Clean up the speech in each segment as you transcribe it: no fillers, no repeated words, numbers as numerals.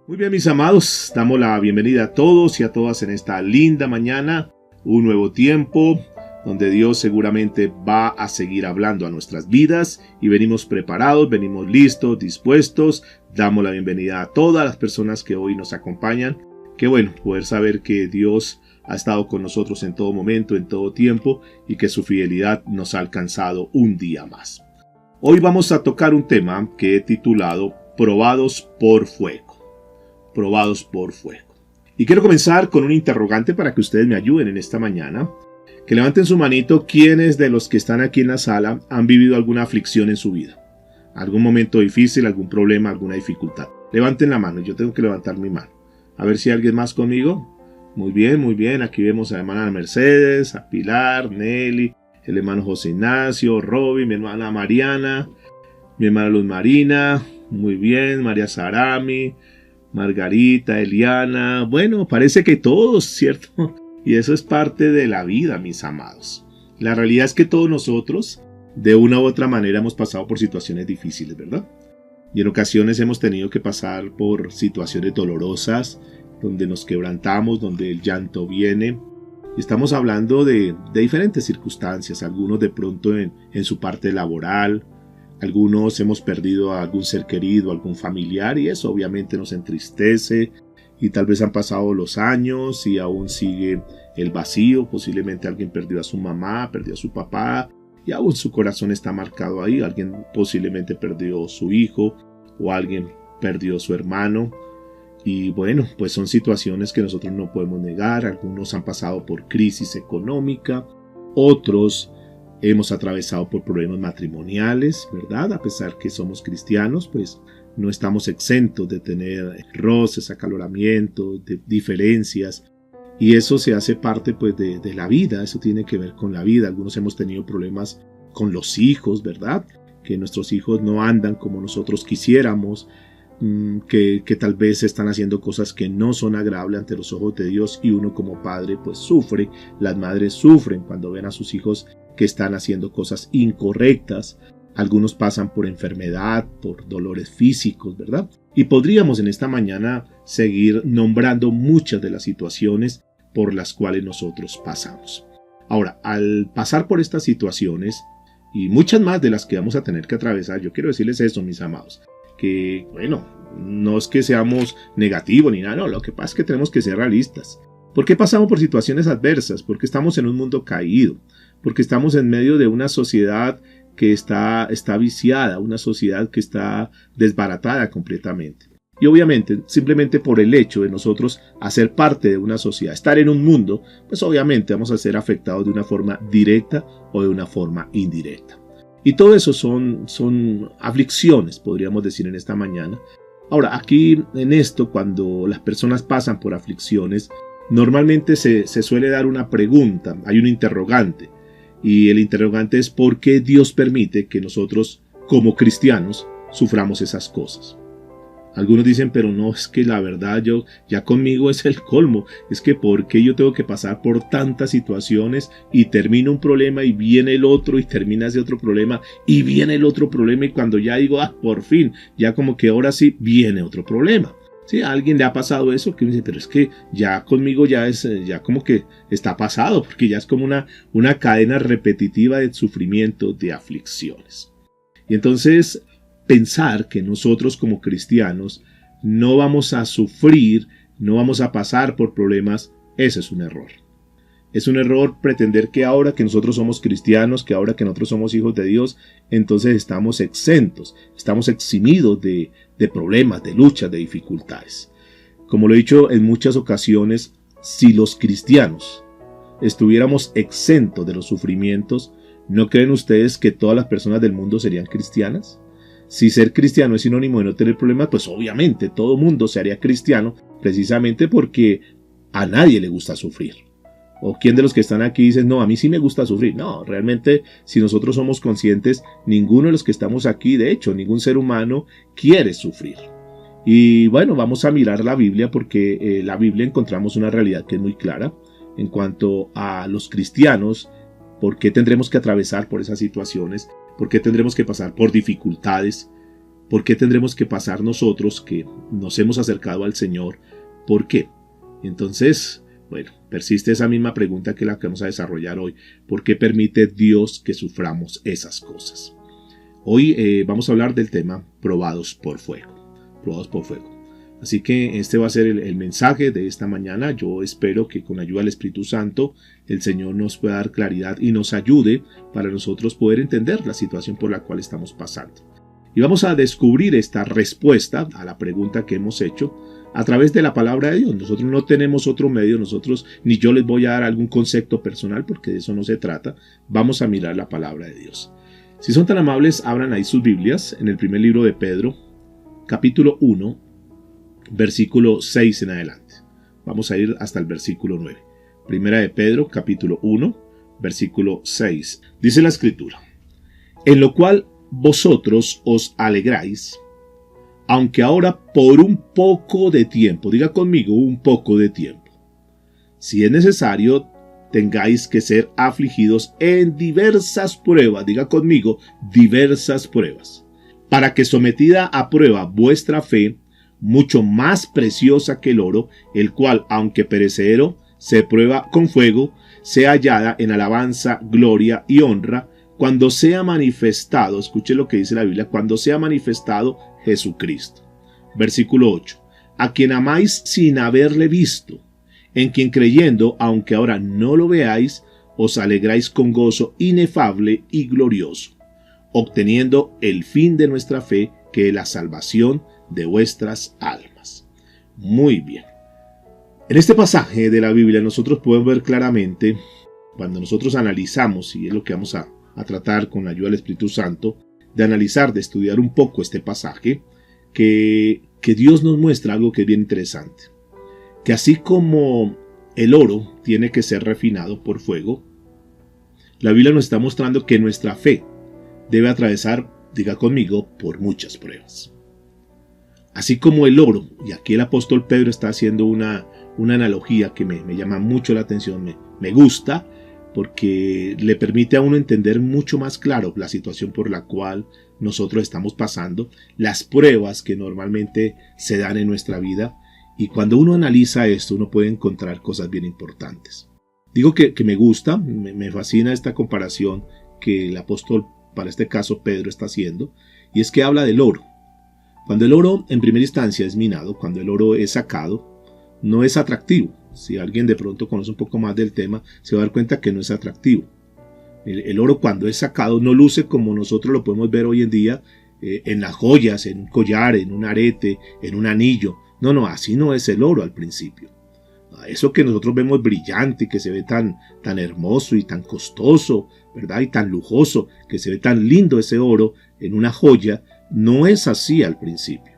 Muy bien, mis amados, damos la bienvenida a todos y a todas en esta linda mañana, un nuevo tiempo donde Dios seguramente va a seguir hablando a nuestras vidas y venimos preparados, venimos listos, dispuestos. Damos la bienvenida a todas las personas que hoy nos acompañan. Qué bueno poder saber que Dios ha estado con nosotros en todo momento, en todo tiempo y que su fidelidad nos ha alcanzado un día más. Hoy vamos a tocar un tema que he titulado Probados por Fuego. Probados por fuego. Y quiero comenzar con un interrogante para que ustedes me ayuden en esta mañana. Que levanten su manito quienes de los que están aquí en la sala han vivido alguna aflicción en su vida. Algún momento difícil, algún problema, alguna dificultad. Levanten la mano, yo tengo que levantar mi mano. A ver si hay alguien más conmigo. Muy bien, muy bien. Aquí vemos a la hermana Mercedes, a Pilar, Nelly, el hermano José Ignacio, Roby, mi hermana Mariana, mi hermana Luz Marina. Muy bien, María Sarami, Margarita, Eliana, bueno, parece que todos, ¿cierto? Y eso es parte de la vida, mis amados. La realidad es que todos nosotros, de una u otra manera, hemos pasado por situaciones difíciles, ¿verdad? Y en ocasiones hemos tenido que pasar por situaciones dolorosas, donde nos quebrantamos, donde el llanto viene. Y estamos hablando de diferentes circunstancias, algunos de pronto en su parte laboral. Algunos hemos perdido a algún ser querido, algún familiar, y eso obviamente nos entristece. Y tal vez han pasado los años y aún sigue el vacío. Posiblemente alguien perdió a su mamá, perdió a su papá, y aún su corazón está marcado ahí. Alguien posiblemente perdió a su hijo, o alguien perdió a su hermano. Y bueno, pues son situaciones que nosotros no podemos negar. Algunos han pasado por crisis económica, otros hemos atravesado por problemas matrimoniales, ¿verdad? A pesar que somos cristianos, pues no estamos exentos de tener roces, acaloramientos, de diferencias. Y eso se hace parte pues de la vida, eso tiene que ver con la vida. Algunos hemos tenido problemas con los hijos, ¿verdad? Que nuestros hijos no andan como nosotros quisiéramos, que tal vez están haciendo cosas que no son agradables ante los ojos de Dios y uno como padre pues sufre. Las madres sufren cuando ven a sus hijos que están haciendo cosas incorrectas. Algunos pasan por enfermedad, por dolores físicos, ¿verdad? Y podríamos en esta mañana seguir nombrando muchas de las situaciones por las cuales nosotros pasamos. Ahora, al pasar por estas situaciones y muchas más de las que vamos a tener que atravesar, yo quiero decirles eso, mis amados, que bueno, no es que seamos negativos ni nada, no, lo que pasa es que tenemos que ser realistas. ¿Por qué pasamos por situaciones adversas? Porque estamos en un mundo caído, porque estamos en medio de una sociedad que está viciada, una sociedad que está desbaratada completamente. Y obviamente, simplemente por el hecho de nosotros hacer parte de una sociedad, estar en un mundo, pues obviamente vamos a ser afectados de una forma directa o de una forma indirecta. Y todo eso son aflicciones, podríamos decir en esta mañana. Ahora, aquí en esto, cuando las personas pasan por aflicciones, normalmente se suele dar una pregunta, hay un interrogante. Y el interrogante es ¿por qué Dios permite que nosotros, como cristianos, suframos esas cosas? Algunos dicen, pero no, es que la verdad ya conmigo es el colmo. Es que ¿por qué yo tengo que pasar por tantas situaciones y termina un problema y viene el otro y termina ese otro problema y viene el otro problema y cuando ya digo, por fin, ya como que ahora sí viene otro problema? Sí, a alguien le ha pasado eso, que dice, pero es que ya conmigo ya como que está pasado, porque ya es como una cadena repetitiva de sufrimiento, de aflicciones. Y entonces pensar que nosotros como cristianos no vamos a sufrir, no vamos a pasar por problemas, ese es un error. Es un error pretender que ahora que nosotros somos cristianos, que ahora que nosotros somos hijos de Dios, entonces estamos exentos, estamos eximidos de problemas, de luchas, de dificultades. Como lo he dicho en muchas ocasiones, si los cristianos estuviéramos exentos de los sufrimientos, ¿no creen ustedes que todas las personas del mundo serían cristianas? Si ser cristiano es sinónimo de no tener problemas, pues obviamente todo mundo se haría cristiano precisamente porque a nadie le gusta sufrir. ¿O quién de los que están aquí dicen, no, a mí sí me gusta sufrir? No, realmente, si nosotros somos conscientes, ninguno de los que estamos aquí, de hecho, ningún ser humano quiere sufrir. Y bueno, vamos a mirar la Biblia porque en la Biblia encontramos una realidad que es muy clara en cuanto a los cristianos, por qué tendremos que atravesar por esas situaciones, por qué tendremos que pasar por dificultades. ¿Por qué tendremos que pasar nosotros que nos hemos acercado al Señor? ¿Por qué? Entonces, bueno, persiste esa misma pregunta que la que vamos a desarrollar hoy. ¿Por qué permite Dios que suframos esas cosas? Hoy vamos a hablar del tema probados por fuego. Probados por fuego. Así que este va a ser el mensaje de esta mañana. Yo espero que con la ayuda del Espíritu Santo el Señor nos pueda dar claridad y nos ayude para nosotros poder entender la situación por la cual estamos pasando. Y vamos a descubrir esta respuesta a la pregunta que hemos hecho a través de la palabra de Dios. Nosotros no tenemos otro medio, ni yo les voy a dar algún concepto personal porque de eso no se trata. Vamos a mirar la palabra de Dios. Si son tan amables, abran ahí sus Biblias en el primer libro de Pedro, capítulo 1, versículo 6 en adelante. Vamos a ir hasta el versículo 9. Primera de Pedro, capítulo 1, versículo 6. Dice la Escritura: en lo cual vosotros os alegráis, aunque ahora por un poco de tiempo, diga conmigo, un poco de tiempo, si es necesario, tengáis que ser afligidos en diversas pruebas, diga conmigo, diversas pruebas, para que sometida a prueba vuestra fe, mucho más preciosa que el oro, el cual, aunque perecedero, se prueba con fuego, sea hallada en alabanza, gloria y honra, cuando sea manifestado, escuche lo que dice la Biblia, cuando sea manifestado Jesucristo. Versículo 8. A quien amáis sin haberle visto, en quien creyendo, aunque ahora no lo veáis, os alegráis con gozo inefable y glorioso, obteniendo el fin de nuestra fe, que es la salvación de vuestras almas. Muy bien. En este pasaje de la Biblia nosotros podemos ver claramente, cuando nosotros analizamos, y es lo que vamos a tratar con la ayuda del Espíritu Santo, de analizar, de estudiar un poco este pasaje, que Dios nos muestra algo que es bien interesante. Que así como el oro tiene que ser refinado por fuego, la Biblia nos está mostrando que nuestra fe debe atravesar, diga conmigo, por muchas pruebas. Así como el oro, y aquí el apóstol Pedro está haciendo una analogía que me llama mucho la atención, me gusta, porque le permite a uno entender mucho más claro la situación por la cual nosotros estamos pasando, las pruebas que normalmente se dan en nuestra vida, y cuando uno analiza esto, uno puede encontrar cosas bien importantes. Digo que me gusta, me fascina esta comparación que el apóstol, para este caso Pedro, está haciendo, y es que habla del oro. Cuando el oro en primera instancia es minado, cuando el oro es sacado, no es atractivo. Si alguien de pronto conoce un poco más del tema, se va a dar cuenta que no es atractivo. El oro cuando es sacado no luce como nosotros lo podemos ver hoy en día en las joyas, en un collar, en un arete, en un anillo. No, así no es el oro al principio. Eso que nosotros vemos brillante y que se ve tan hermoso y tan costoso, ¿verdad? Y tan lujoso, que se ve tan lindo ese oro en una joya, no es así al principio.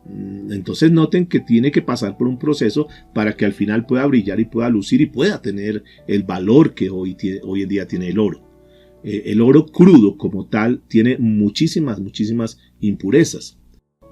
Entonces noten que tiene que pasar por un proceso para que al final pueda brillar y pueda lucir y pueda tener el valor que hoy en día tiene el oro. El oro crudo como tal tiene muchísimas impurezas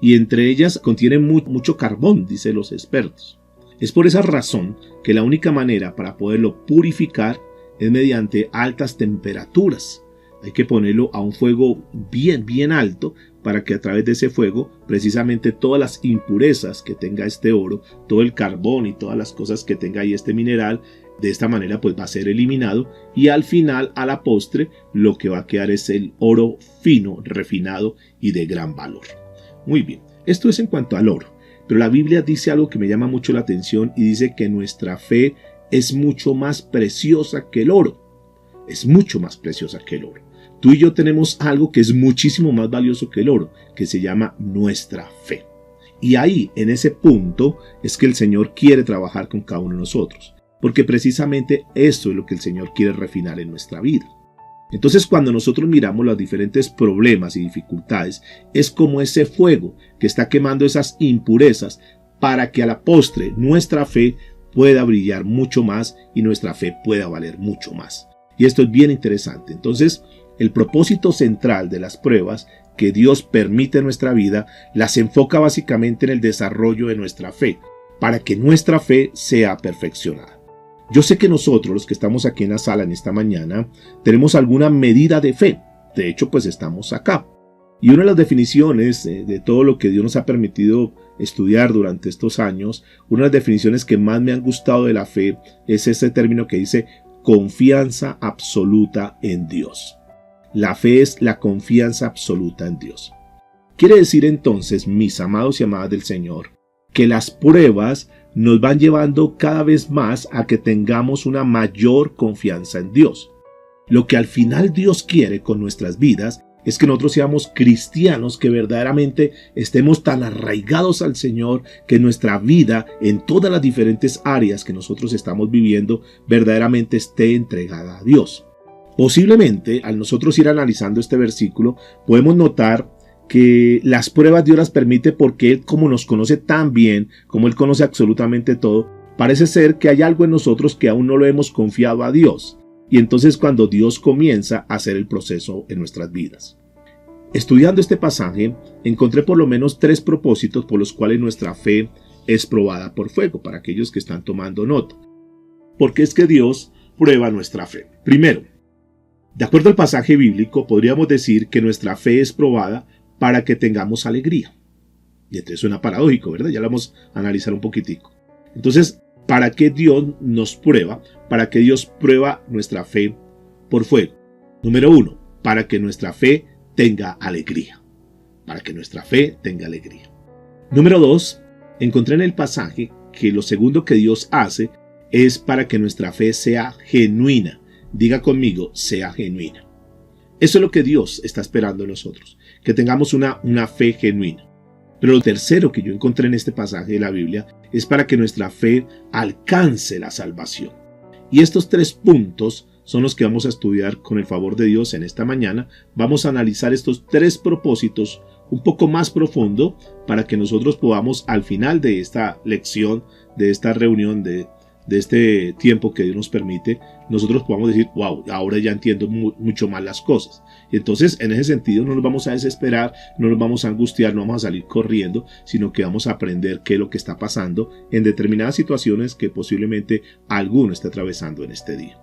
y entre ellas contiene mucho carbón, dicen los expertos. Es por esa razón que la única manera para poderlo purificar es mediante altas temperaturas. Hay que ponerlo a un fuego bien alto para que a través de ese fuego precisamente todas las impurezas que tenga este oro, todo el carbón y todas las cosas que tenga ahí este mineral, de esta manera pues va a ser eliminado y al final, a la postre, lo que va a quedar es el oro fino, refinado y de gran valor. Muy bien, esto es en cuanto al oro, pero la Biblia dice algo que me llama mucho la atención y dice que nuestra fe es mucho más preciosa que el oro. Es mucho más preciosa que el oro. Tú y yo tenemos algo que es muchísimo más valioso que el oro, que se llama nuestra fe. Y ahí, en ese punto, es que el Señor quiere trabajar con cada uno de nosotros, porque precisamente esto es lo que el Señor quiere refinar en nuestra vida. Entonces, cuando nosotros miramos los diferentes problemas y dificultades, es como ese fuego que está quemando esas impurezas para que a la postre nuestra fe pueda brillar mucho más y nuestra fe pueda valer mucho más. Y esto es bien interesante. Entonces, el propósito central de las pruebas que Dios permite en nuestra vida las enfoca básicamente en el desarrollo de nuestra fe, para que nuestra fe sea perfeccionada. Yo sé que nosotros, los que estamos aquí en la sala en esta mañana, tenemos alguna medida de fe. De hecho, pues estamos acá. Y una de las definiciones de todo lo que Dios nos ha permitido estudiar durante estos años, una de las definiciones que más me han gustado de la fe es ese término que dice confianza absoluta en Dios. La fe es la confianza absoluta en Dios. Quiere decir entonces, mis amados y amadas del Señor, que las pruebas nos van llevando cada vez más a que tengamos una mayor confianza en Dios. Lo que al final Dios quiere con nuestras vidas es que nosotros seamos cristianos, que verdaderamente estemos tan arraigados al Señor, que nuestra vida en todas las diferentes áreas que nosotros estamos viviendo verdaderamente esté entregada a Dios. Posiblemente, al nosotros ir analizando este versículo, podemos notar que las pruebas Dios las permite porque Él, como nos conoce tan bien, como Él conoce absolutamente todo, parece ser que hay algo en nosotros que aún no lo hemos confiado a Dios. Y entonces cuando Dios comienza a hacer el proceso en nuestras vidas. Estudiando este pasaje, encontré por lo menos 3 propósitos por los cuales nuestra fe es probada por fuego, para aquellos que están tomando nota. Porque es que Dios prueba nuestra fe. Primero, de acuerdo al pasaje bíblico, podríamos decir que nuestra fe es probada para que tengamos alegría. Y entonces suena paradójico, ¿verdad? Ya lo vamos a analizar un poquitico. Entonces, ¿para qué Dios nos prueba? Para que Dios prueba nuestra fe por fuego. Número 1, para que nuestra fe tenga alegría. Para que nuestra fe tenga alegría. Número 2, encontré en el pasaje que lo segundo que Dios hace es para que nuestra fe sea genuina. Diga conmigo, sea genuina. Eso es lo que Dios está esperando de nosotros, que tengamos una fe genuina. Pero lo tercero que yo encontré en este pasaje de la Biblia es para que nuestra fe alcance la salvación. Y estos 3 puntos son los que vamos a estudiar con el favor de Dios en esta mañana. Vamos a analizar estos 3 propósitos un poco más profundo para que nosotros podamos al final de esta lección, de esta reunión, de este tiempo que Dios nos permite, nosotros podamos decir, wow, ahora ya entiendo mucho más las cosas. Y entonces, en ese sentido, no nos vamos a desesperar, no nos vamos a angustiar, no vamos a salir corriendo, sino que vamos a aprender qué es lo que está pasando en determinadas situaciones que posiblemente alguno esté atravesando en este día.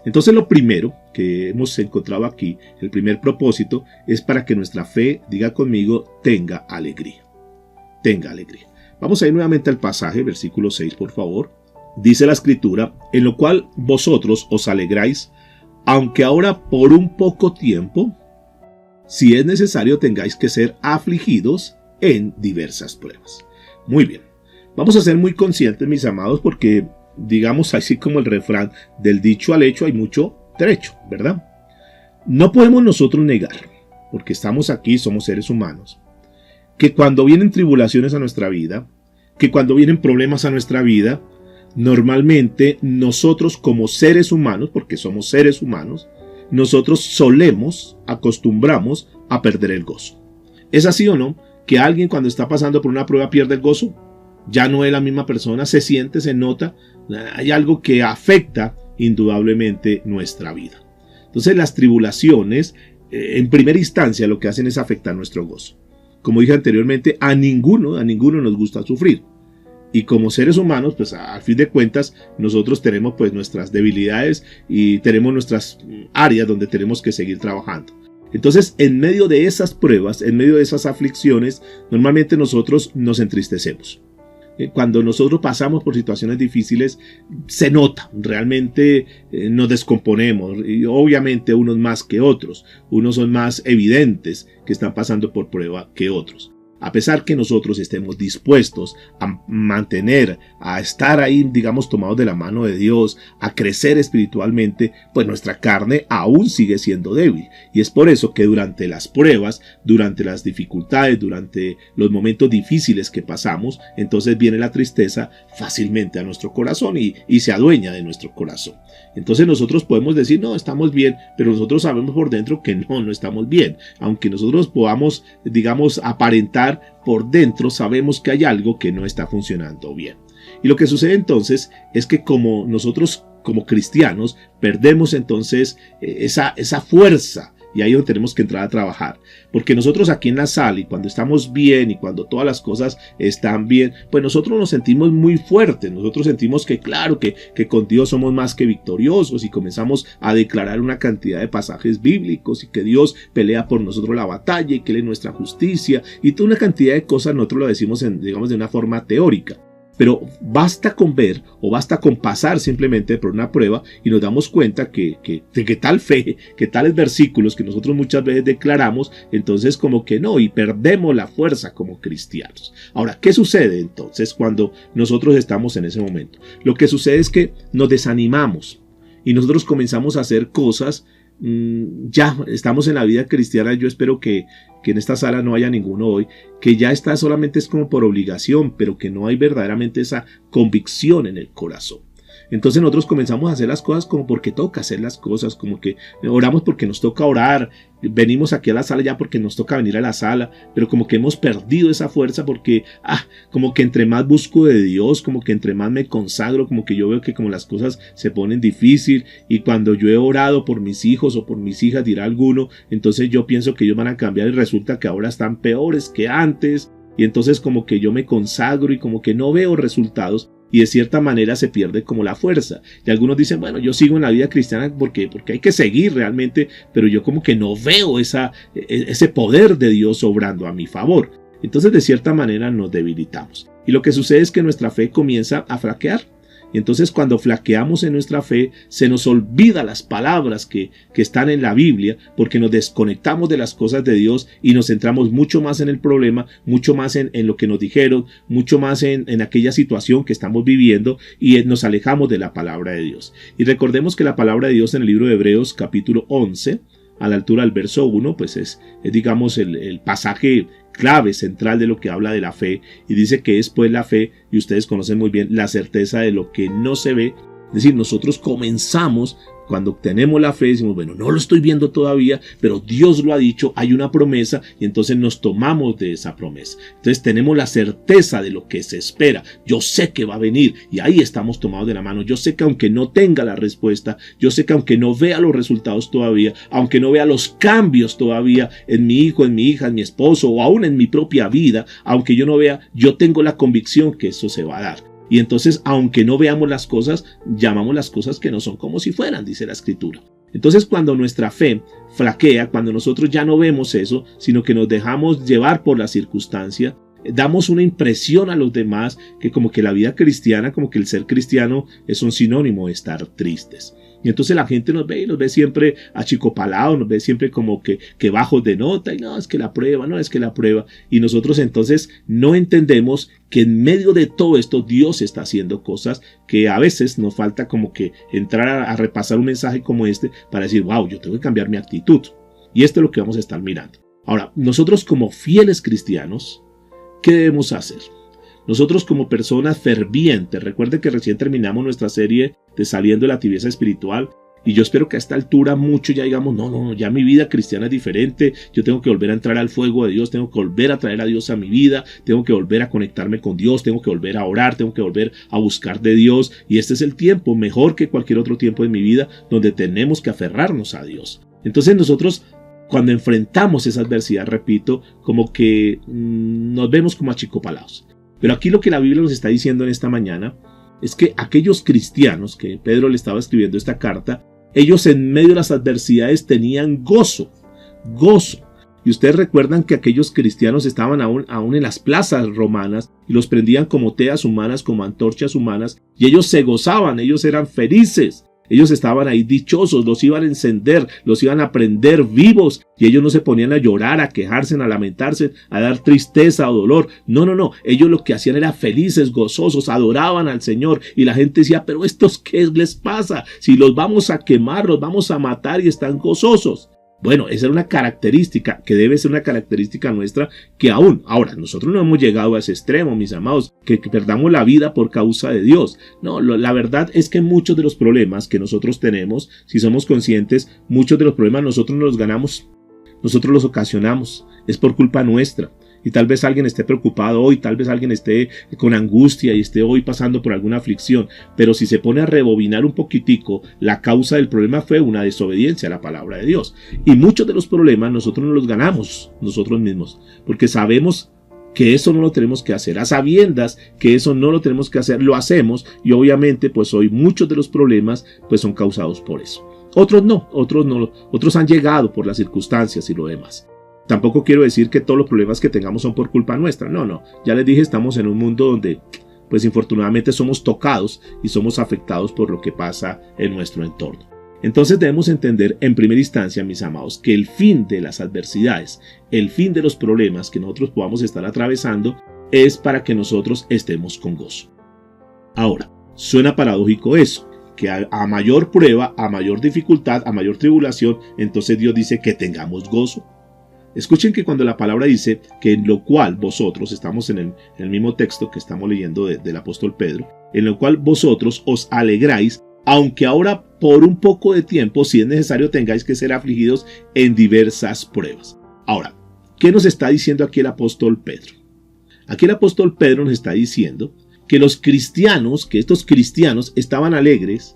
Entonces, lo primero que hemos encontrado aquí, el primer propósito, es para que nuestra fe, diga conmigo, tenga alegría. Tenga alegría. Vamos a ir nuevamente al pasaje, versículo 6, por favor. Dice la Escritura, en lo cual vosotros os alegráis, aunque ahora por un poco tiempo, si es necesario, tengáis que ser afligidos en diversas pruebas. Muy bien, vamos a ser muy conscientes, mis amados, porque digamos así como el refrán, del dicho al hecho hay mucho trecho, ¿verdad? No podemos nosotros negar, porque estamos aquí, somos seres humanos, que cuando vienen tribulaciones a nuestra vida, que cuando vienen problemas a nuestra vida, normalmente nosotros como seres humanos, porque somos seres humanos, nosotros acostumbramos a perder el gozo. ¿Es así o no? Que alguien cuando está pasando por una prueba pierde el gozo. Ya no es la misma persona, se siente, se nota, hay algo que afecta indudablemente nuestra vida. Entonces las tribulaciones, en primera instancia, lo que hacen es afectar nuestro gozo. Como dije anteriormente, a ninguno nos gusta sufrir. Y como seres humanos, pues al fin de cuentas, nosotros tenemos pues nuestras debilidades y tenemos nuestras áreas donde tenemos que seguir trabajando. Entonces, en medio de esas pruebas, en medio de esas aflicciones, normalmente nosotros nos entristecemos. Cuando nosotros pasamos por situaciones difíciles, se nota, realmente nos descomponemos. Y obviamente unos más que otros, unos son más evidentes que están pasando por prueba que otros. A pesar que nosotros estemos dispuestos a mantener, a estar ahí, digamos, tomados de la mano de Dios, a crecer espiritualmente, pues nuestra carne aún sigue siendo débil. Y es por eso que durante las pruebas, durante las dificultades, durante los momentos difíciles que pasamos, entonces viene la tristeza fácilmente a nuestro corazón y se adueña de nuestro corazón. Entonces nosotros podemos decir, no, estamos bien, pero nosotros sabemos por dentro que no estamos bien. Aunque nosotros podamos, digamos, aparentar, por dentro sabemos que hay algo que no está funcionando bien. Y lo que sucede entonces es que como nosotros como cristianos perdemos entonces esa fuerza Y ahí es donde tenemos que entrar a trabajar. Porque nosotros aquí en la sala, y cuando estamos bien, y cuando todas las cosas están bien, pues nosotros nos sentimos muy fuertes. Nosotros sentimos que claro, que con Dios somos más que victoriosos, y comenzamos a declarar una cantidad de pasajes bíblicos, y que Dios pelea por nosotros la batalla, y que Él es nuestra justicia, y toda una cantidad de cosas nosotros lo decimos digamos de una forma teórica. Pero basta con ver o basta con pasar simplemente por una prueba y nos damos cuenta que tal fe, que tales versículos que nosotros muchas veces declaramos, entonces como que no, y perdemos la fuerza como cristianos. Ahora, ¿qué sucede entonces cuando nosotros estamos en ese momento? Lo que sucede es que nos desanimamos y nosotros comenzamos a hacer cosas. Ya estamos en la vida cristiana. Yo espero que en esta sala no haya ninguno hoy que ya está solamente es como por obligación, pero que no hay verdaderamente esa convicción en el corazón. Entonces nosotros comenzamos a hacer las cosas como porque toca hacer las cosas, como que oramos porque nos toca orar, venimos aquí a la sala ya porque nos toca venir a la sala, pero como que hemos perdido esa fuerza porque, como que entre más busco de Dios, como que entre más me consagro, como que yo veo que como las cosas se ponen difícil, y cuando yo he orado por mis hijos o por mis hijas, dirá alguno, entonces yo pienso que ellos van a cambiar y resulta que ahora están peores que antes, y entonces como que yo me consagro y como que no veo resultados. Y de cierta manera se pierde como la fuerza. Y algunos dicen, bueno, yo sigo en la vida cristiana porque hay que seguir realmente, pero yo como que no veo ese poder de Dios obrando a mi favor. Entonces de cierta manera nos debilitamos. Y lo que sucede es que nuestra fe comienza a flaquear. Y entonces cuando flaqueamos en nuestra fe, se nos olvida las palabras que están en la Biblia, porque nos desconectamos de las cosas de Dios y nos centramos mucho más en el problema, mucho más en lo que nos dijeron, mucho más en aquella situación que estamos viviendo, y nos alejamos de la palabra de Dios. Y recordemos que la palabra de Dios en el libro de Hebreos capítulo 11, a la altura del verso 1, pues es digamos el pasaje clave central de lo que habla de la fe, y dice que es pues la fe, y ustedes conocen muy bien, la certeza de lo que no se ve. Es decir, nosotros comenzamos cuando tenemos la fe, decimos, bueno, no lo estoy viendo todavía, pero Dios lo ha dicho, hay una promesa, y entonces nos tomamos de esa promesa. Entonces tenemos la certeza de lo que se espera. Yo sé que va a venir, y ahí estamos tomados de la mano. Yo sé que aunque no tenga la respuesta, yo sé que aunque no vea los resultados todavía, aunque no vea los cambios todavía en mi hijo, en mi hija, en mi esposo, o aún en mi propia vida, aunque yo no vea, yo tengo la convicción que eso se va a dar. Y entonces, aunque no veamos las cosas, llamamos las cosas que no son como si fueran, dice la Escritura. Entonces, cuando nuestra fe flaquea, cuando nosotros ya no vemos eso, sino que nos dejamos llevar por la circunstancia, damos una impresión a los demás que como que la vida cristiana, como que el ser cristiano es un sinónimo de estar tristes. Y entonces la gente nos ve y nos ve siempre achicopalados, nos ve siempre como que bajos de nota, y no, es que la prueba, no, es que la prueba. Y nosotros entonces no entendemos que en medio de todo esto Dios está haciendo cosas que a veces nos falta como que entrar a repasar un mensaje como este para decir, wow, yo tengo que cambiar mi actitud. Y esto es lo que vamos a estar mirando. Ahora, nosotros como fieles cristianos, ¿qué debemos hacer? Nosotros como personas fervientes, recuerden que recién terminamos nuestra serie de Saliendo de la Tibieza Espiritual, y yo espero que a esta altura mucho ya digamos, no, ya mi vida cristiana es diferente, yo tengo que volver a entrar al fuego de Dios, tengo que volver a traer a Dios a mi vida, tengo que volver a conectarme con Dios, tengo que volver a orar, tengo que volver a buscar de Dios, y este es el tiempo, mejor que cualquier otro tiempo de mi vida, donde tenemos que aferrarnos a Dios. Entonces nosotros, cuando enfrentamos esa adversidad, repito, como que nos vemos como achicopalados. Pero aquí lo que la Biblia nos está diciendo en esta mañana es que aquellos cristianos que Pedro le estaba escribiendo esta carta, ellos en medio de las adversidades tenían gozo. Y ustedes recuerdan que aquellos cristianos estaban aún en las plazas romanas y los prendían como teas humanas, como antorchas humanas, y ellos se gozaban, ellos eran felices. Ellos estaban ahí dichosos, los iban a encender, los iban a prender vivos, y ellos no se ponían a llorar, a quejarse, a lamentarse, a dar tristeza o dolor. No. Ellos lo que hacían era felices, gozosos, adoraban al Señor, y la gente decía, pero ¿estos qué les pasa? Si los vamos a quemar, los vamos a matar y están gozosos. Bueno, esa era una característica que debe ser una característica nuestra, que aún, ahora, nosotros no hemos llegado a ese extremo, mis amados, que perdamos la vida por causa de Dios. No, la verdad es que muchos de los problemas que nosotros tenemos, si somos conscientes, muchos de los problemas nosotros nos los ganamos, nosotros los ocasionamos, es por culpa nuestra. Y tal vez alguien esté preocupado hoy, tal vez alguien esté con angustia y esté hoy pasando por alguna aflicción. Pero si se pone a rebobinar un poquitico, la causa del problema fue una desobediencia a la palabra de Dios. Y muchos de los problemas nosotros no los ganamos nosotros mismos, porque sabemos que eso no lo tenemos que hacer. A sabiendas que eso no lo tenemos que hacer, lo hacemos, y obviamente pues hoy muchos de los problemas pues son causados por eso. Otros no, otros han llegado por las circunstancias y lo demás. Tampoco quiero decir que todos los problemas que tengamos son por culpa nuestra, no. Ya les dije, estamos en un mundo donde pues infortunadamente somos tocados y somos afectados por lo que pasa en nuestro entorno. Entonces debemos entender en primera instancia, mis amados, que el fin de las adversidades, el fin de los problemas que nosotros podamos estar atravesando es para que nosotros estemos con gozo. Ahora, suena paradójico eso, que a mayor prueba, a mayor dificultad, a mayor tribulación, entonces Dios dice que tengamos gozo. Escuchen que cuando la palabra dice que en lo cual vosotros, estamos en el mismo texto que estamos leyendo del apóstol Pedro, en lo cual vosotros os alegráis, aunque ahora por un poco de tiempo, si es necesario, tengáis que ser afligidos en diversas pruebas. Ahora, ¿qué nos está diciendo aquí el apóstol Pedro? Aquí el apóstol Pedro nos está diciendo que los cristianos, que estos cristianos estaban alegres,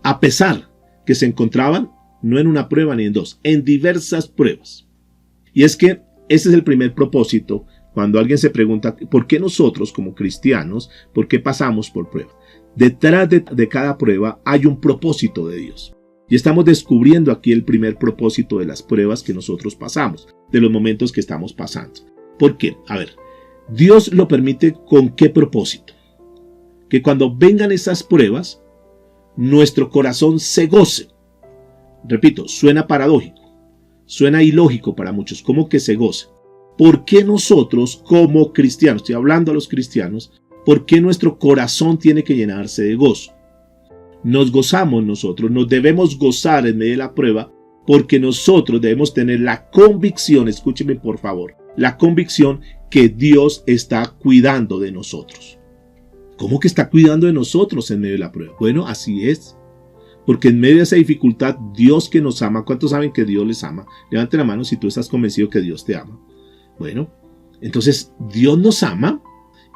a pesar que se encontraban no en una prueba ni en dos, en diversas pruebas. Y es que ese es el primer propósito cuando alguien se pregunta ¿por qué nosotros como cristianos, por qué pasamos por pruebas? Detrás de cada prueba hay un propósito de Dios. Y estamos descubriendo aquí el primer propósito de las pruebas que nosotros pasamos, de los momentos que estamos pasando. ¿Por qué? A ver, Dios lo permite ¿con qué propósito? Que cuando vengan esas pruebas, nuestro corazón se goce. Repito, suena paradójico. Suena ilógico para muchos, ¿cómo que se goce? ¿Por qué nosotros como cristianos, estoy hablando a los cristianos, por qué nuestro corazón tiene que llenarse de gozo? Nos gozamos nosotros, nos debemos gozar en medio de la prueba, porque nosotros debemos tener la convicción, escúcheme por favor, la convicción que Dios está cuidando de nosotros. ¿Cómo que está cuidando de nosotros en medio de la prueba? Bueno, así es. Porque en medio de esa dificultad, Dios que nos ama, ¿cuántos saben que Dios les ama? Levante la mano si tú estás convencido que Dios te ama. Bueno, entonces Dios nos ama,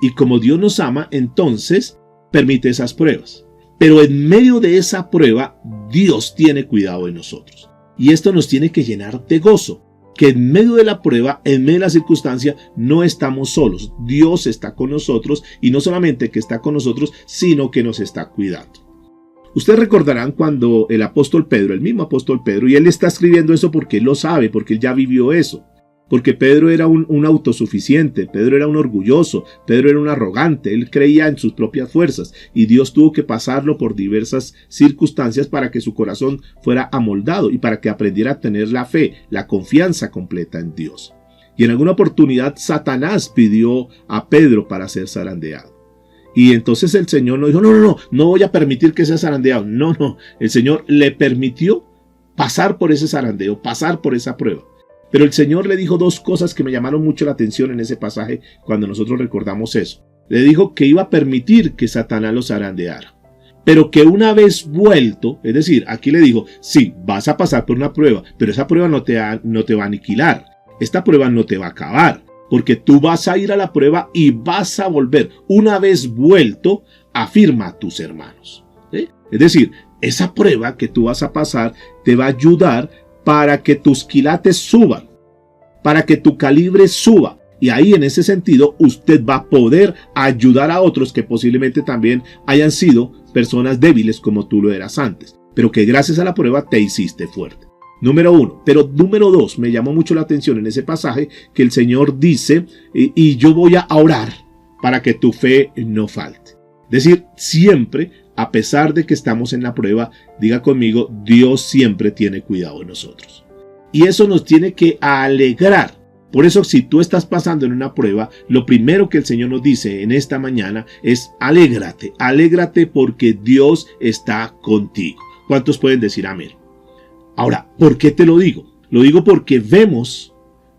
y como Dios nos ama, entonces permite esas pruebas. Pero en medio de esa prueba, Dios tiene cuidado de nosotros. Y esto nos tiene que llenar de gozo. Que en medio de la prueba, en medio de la circunstancia, no estamos solos. Dios está con nosotros, y no solamente que está con nosotros, sino que nos está cuidando. Ustedes recordarán cuando el apóstol Pedro, el mismo apóstol Pedro, y él está escribiendo eso porque él lo sabe, porque él ya vivió eso. Porque Pedro era un autosuficiente, Pedro era un orgulloso, Pedro era un arrogante, él creía en sus propias fuerzas, y Dios tuvo que pasarlo por diversas circunstancias para que su corazón fuera amoldado y para que aprendiera a tener la fe, la confianza completa en Dios. Y en alguna oportunidad Satanás pidió a Pedro para ser zarandeado. Y entonces el Señor no dijo, no voy a permitir que sea zarandeado. No, el Señor le permitió pasar por ese zarandeo, pasar por esa prueba. Pero el Señor le dijo dos cosas que me llamaron mucho la atención en ese pasaje cuando nosotros recordamos eso. Le dijo que iba a permitir que Satanás lo zarandeara, pero que una vez vuelto, es decir, aquí le dijo, sí, vas a pasar por una prueba, pero esa prueba no te va a aniquilar, esta prueba no te va a acabar, porque tú vas a ir a la prueba y vas a volver. Una vez vuelto, afirma a tus hermanos. ¿Sí? Es decir, esa prueba que tú vas a pasar te va a ayudar para que tus quilates suban, para que tu calibre suba. Y ahí en ese sentido usted va a poder ayudar a otros que posiblemente también hayan sido personas débiles como tú lo eras antes, pero que gracias a la prueba te hiciste fuerte. Número 1. Pero número 2, me llamó mucho la atención en ese pasaje que el Señor dice, y yo voy a orar para que tu fe no falte. Es decir, siempre, a pesar de que estamos en la prueba, diga conmigo, Dios siempre tiene cuidado de nosotros. Y eso nos tiene que alegrar. Por eso, si tú estás pasando en una prueba, lo primero que el Señor nos dice en esta mañana es alégrate, alégrate porque Dios está contigo. ¿Cuántos pueden decir amén? Ahora, ¿por qué te lo digo? Lo digo porque vemos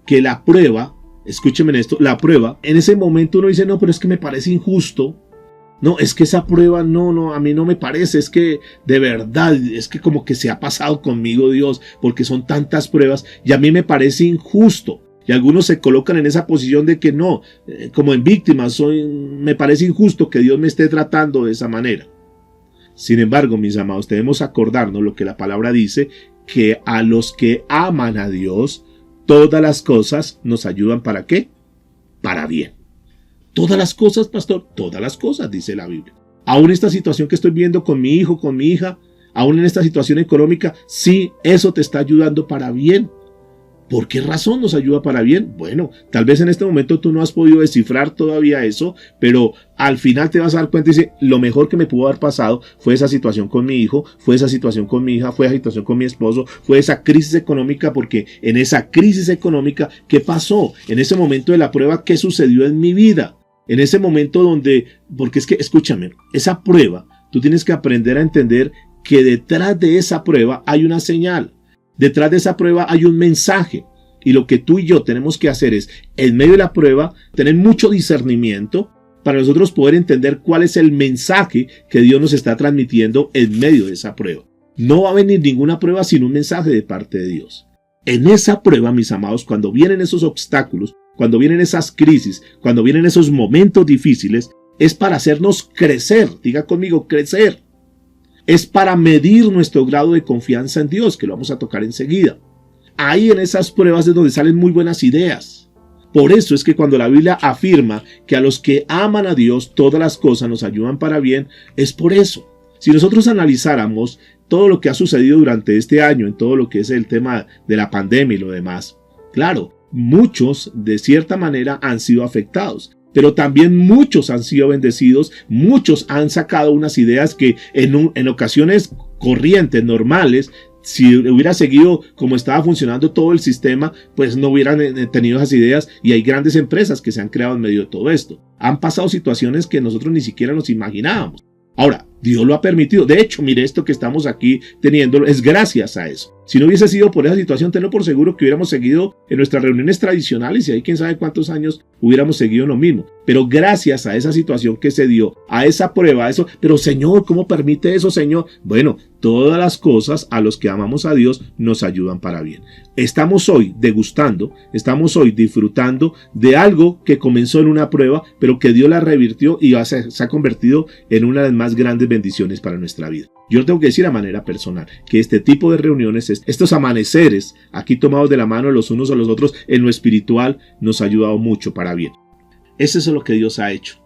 que la prueba, escúcheme en esto, la prueba, en ese momento uno dice, no, pero es que me parece injusto. No, es que esa prueba no, a mí no me parece, es que de verdad, es que como que se ha pasado conmigo Dios, porque son tantas pruebas y a mí me parece injusto. Y algunos se colocan en esa posición de que no, como en víctima, me parece injusto que Dios me esté tratando de esa manera. Sin embargo, mis amados, debemos acordarnos lo que la palabra dice, que a los que aman a Dios, todas las cosas nos ayudan ¿para qué? Para bien. Todas las cosas, pastor, todas las cosas, dice la Biblia. Aún esta situación que estoy viendo con mi hijo, con mi hija, aún en esta situación económica, sí, eso te está ayudando para bien. ¿Por qué razón nos ayuda para bien? Bueno, tal vez en este momento tú no has podido descifrar todavía eso, pero al final te vas a dar cuenta y dice, lo mejor que me pudo haber pasado fue esa situación con mi hijo, fue esa situación con mi hija, fue esa situación con mi esposo, fue esa crisis económica, porque en esa crisis económica, ¿qué pasó? En ese momento de la prueba, ¿qué sucedió en mi vida? En ese momento donde, porque es que, escúchame, esa prueba, tú tienes que aprender a entender que detrás de esa prueba hay una señal. Detrás de esa prueba hay un mensaje, y lo que tú y yo tenemos que hacer es, en medio de la prueba, tener mucho discernimiento para nosotros poder entender cuál es el mensaje que Dios nos está transmitiendo en medio de esa prueba. No va a venir ninguna prueba sin un mensaje de parte de Dios. En esa prueba, mis amados, cuando vienen esos obstáculos, cuando vienen esas crisis, cuando vienen esos momentos difíciles, es para hacernos crecer. Diga conmigo, crecer. Es para medir nuestro grado de confianza en Dios, que lo vamos a tocar enseguida. Ahí en esas pruebas es donde salen muy buenas ideas. Por eso es que cuando la Biblia afirma que a los que aman a Dios todas las cosas nos ayudan para bien, es por eso. Si nosotros analizáramos todo lo que ha sucedido durante este año, en todo lo que es el tema de la pandemia y lo demás, claro, muchos de cierta manera han sido afectados. Pero también muchos han sido bendecidos, muchos han sacado unas ideas que en ocasiones corrientes, normales, si hubiera seguido como estaba funcionando todo el sistema, pues no hubieran tenido esas ideas, y hay grandes empresas que se han creado en medio de todo esto. Han pasado situaciones que nosotros ni siquiera nos imaginábamos. Ahora, Dios lo ha permitido. De hecho, mire, esto que estamos aquí teniendo es gracias a eso. Si no hubiese sido por esa situación, tenlo por seguro que hubiéramos seguido en nuestras reuniones tradicionales y ahí quién sabe cuántos años hubiéramos seguido lo mismo. Pero gracias a esa situación que se dio, a esa prueba, a eso, pero Señor, ¿cómo permite eso, Señor? Bueno, todas las cosas a los que amamos a Dios nos ayudan para bien. Estamos hoy degustando, estamos hoy disfrutando de algo que comenzó en una prueba, pero que Dios la revirtió y se ha convertido en una de las más grandes bendiciones para nuestra vida. Yo tengo que decir a manera personal que este tipo de reuniones, estos amaneceres aquí tomados de la mano los unos a los otros en lo espiritual, nos ha ayudado mucho para bien. Eso es lo que Dios ha hecho.